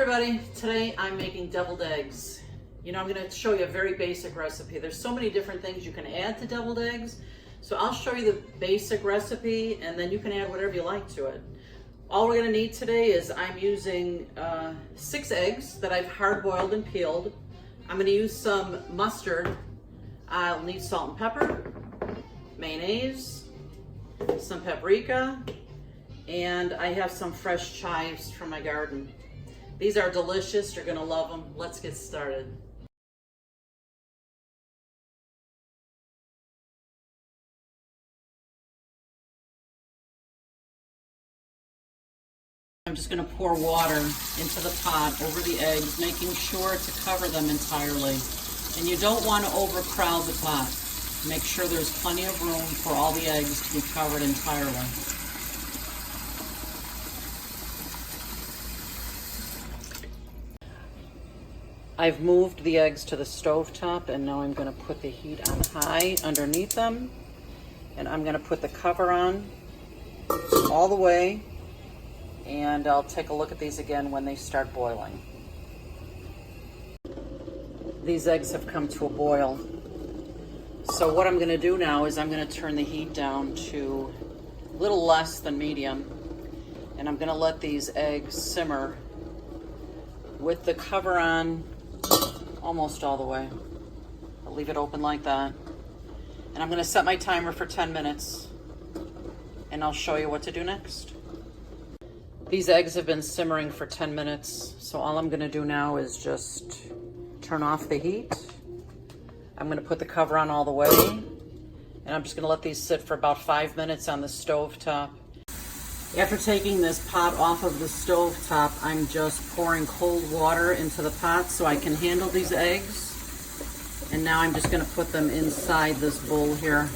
everybody, today I'm making deviled eggs. You know, I'm going to show you a very basic recipe. There's so many different things you can add to deviled eggs. So I'll show you the basic recipe and then you can add whatever you like to it. All we're going to need today is I'm using 6 eggs that I've hard boiled and peeled. I'm going to use some mustard. I'll need salt and pepper, mayonnaise, some paprika, and I have some fresh chives from my garden. These are delicious. You're gonna love them. Let's get started. I'm just gonna pour water into the pot over the eggs, making sure to cover them entirely. And you don't want to overcrowd the pot. Make sure there's plenty of room for all the eggs to be covered entirely. I've moved the eggs to the stove top and now I'm going to put the heat on high underneath them, and I'm going to put the cover on all the way, and I'll take a look at these again when they start boiling. These eggs have come to a boil. So what I'm going to do now is I'm going to turn the heat down to a little less than medium, and I'm going to let these eggs simmer with the cover on almost all the way. I'll leave it open like that. And I'm going to set my timer for 10 minutes and I'll show you what to do next. These eggs have been simmering for 10 minutes, so all I'm going to do now is just turn off the heat. I'm going to put the cover on all the way, and I'm just going to let these sit for about 5 minutes on the stove top. After taking this pot off of the stove top, I'm just pouring cold water into the pot so I can handle these eggs. And now I'm just going to put them inside this bowl here.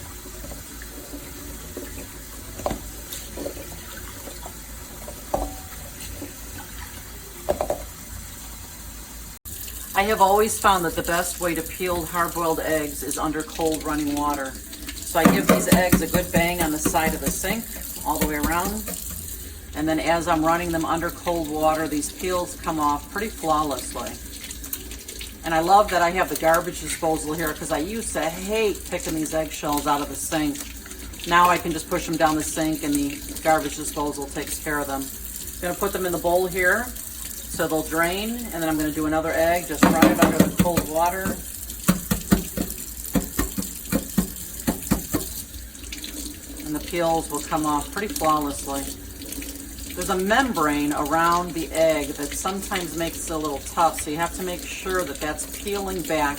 I have always found that the best way to peel hard-boiled eggs is under cold running water. So I give these eggs a good bang on the side of the sink all the way around. And then as I'm running them under cold water, these peels come off pretty flawlessly. And I love that I have the garbage disposal here because I used to hate picking these eggshells out of the sink. Now I can just push them down the sink and the garbage disposal takes care of them. I'm going to put them in the bowl here so they'll drain, and then I'm going to do another egg, just run it under the cold water. And the peels will come off pretty flawlessly. There's a membrane around the egg that sometimes makes it a little tough, so you have to make sure that that's peeling back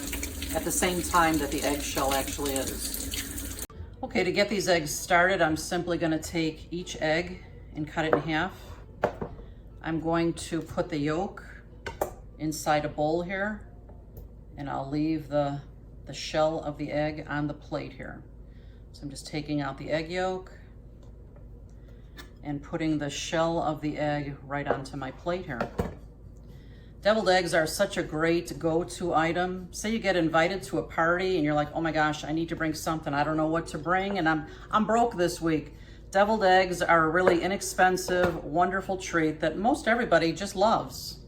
at the same time that the eggshell actually is. Okay, to get these eggs started, I'm simply going to take each egg and cut it in half. I'm going to put the yolk inside a bowl here, and I'll leave the shell of the egg on the plate here. So I'm just taking out the egg yolk and putting the shell of the egg right onto my plate here. Deviled eggs are such a great go-to item. Say you get invited to a party and you're like, oh my gosh, I need to bring something. I don't know what to bring and I'm broke this week. Deviled eggs are a really inexpensive, wonderful treat that most everybody just loves.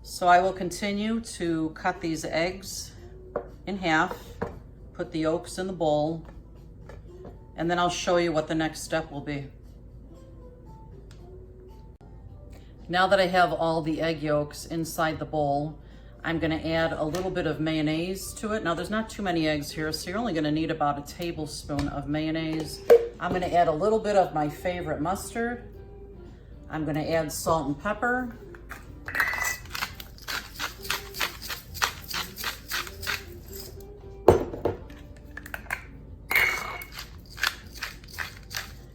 So I will continue to cut these eggs in half, put the yolks in the bowl, and then I'll show you what the next step will be. Now that I have all the egg yolks inside the bowl, I'm going to add a little bit of mayonnaise to it. Now there's not too many eggs here, so you're only going to need about a tablespoon of mayonnaise. I'm going to add a little bit of my favorite mustard. I'm going to add salt and pepper.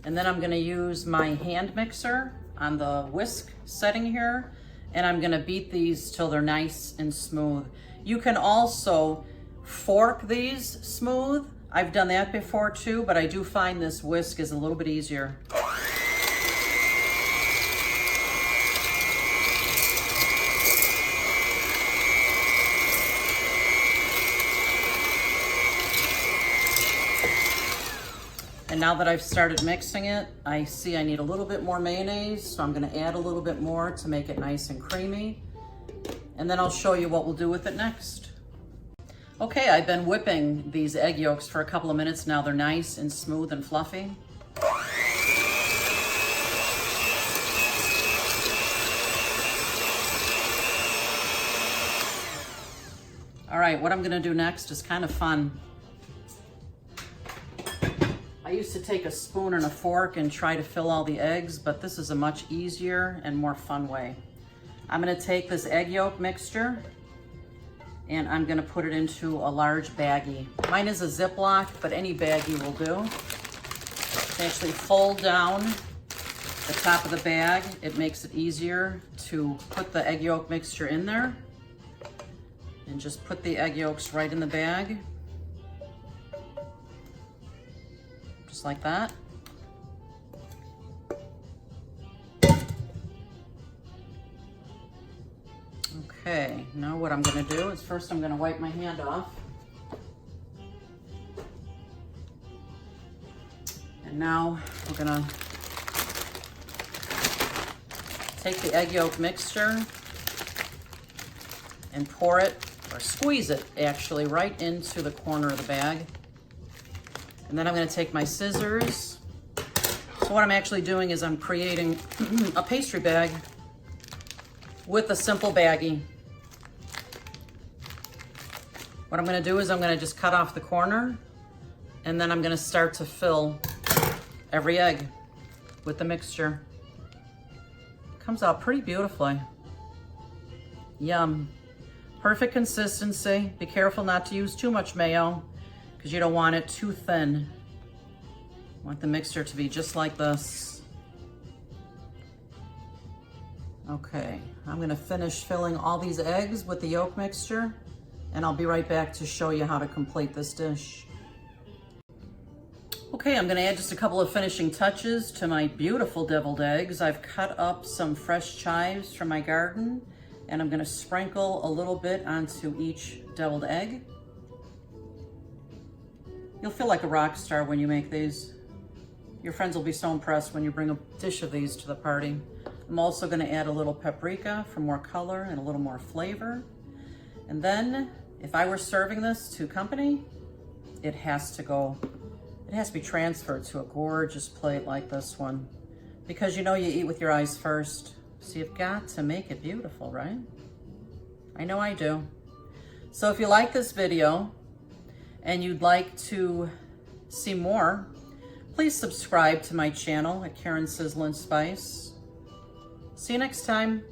And then I'm going to use my hand mixer on the whisk setting here, and I'm going to beat these till they're nice and smooth. You can also fork these smooth. I've done that before too, but I do find this whisk is a little bit easier. And now that I've started mixing it, I see I need a little bit more mayonnaise, so I'm gonna add a little bit more to make it nice and creamy. And then I'll show you what we'll do with it next. Okay, I've been whipping these egg yolks for a couple of minutes now. They're nice and smooth and fluffy. All right, what I'm gonna do next is kind of fun. I used to take a spoon and a fork and try to fill all the eggs, but this is a much easier and more fun way. I'm gonna take this egg yolk mixture and I'm gonna put it into a large baggie. Mine is a Ziploc, but any baggie will do. Actually fold down the top of the bag. It makes it easier to put the egg yolk mixture in there. And just put the egg yolks right in the bag. Just like that. Okay, now what I'm gonna do is first I'm gonna wipe my hand off. And now we're gonna take the egg yolk mixture and pour it, or squeeze it actually, right into the corner of the bag. And then I'm gonna take my scissors. So what I'm actually doing is I'm creating a pastry bag with a simple baggie. What I'm gonna do is I'm gonna just cut off the corner, and then I'm gonna start to fill every egg with the mixture. Comes out pretty beautifully. Yum. Perfect consistency. Be careful not to use too much mayo because you don't want it too thin. You want the mixture to be just like this. Okay, I'm gonna finish filling all these eggs with the yolk mixture, and I'll be right back to show you how to complete this dish. Okay, I'm gonna add just a couple of finishing touches to my beautiful deviled eggs. I've cut up some fresh chives from my garden, and I'm gonna sprinkle a little bit onto each deviled egg. You'll feel like a rock star when you make these. Your friends will be so impressed when you bring a dish of these to the party. I'm also gonna add a little paprika for more color and a little more flavor. And then, if I were serving this to company, it has to be transferred to a gorgeous plate like this one. Because you know you eat with your eyes first. So you've got to make it beautiful, right? I know I do. So if you like this video and you'd like to see more, please subscribe to my channel at Karen Sizzlin' Spice. See you next time.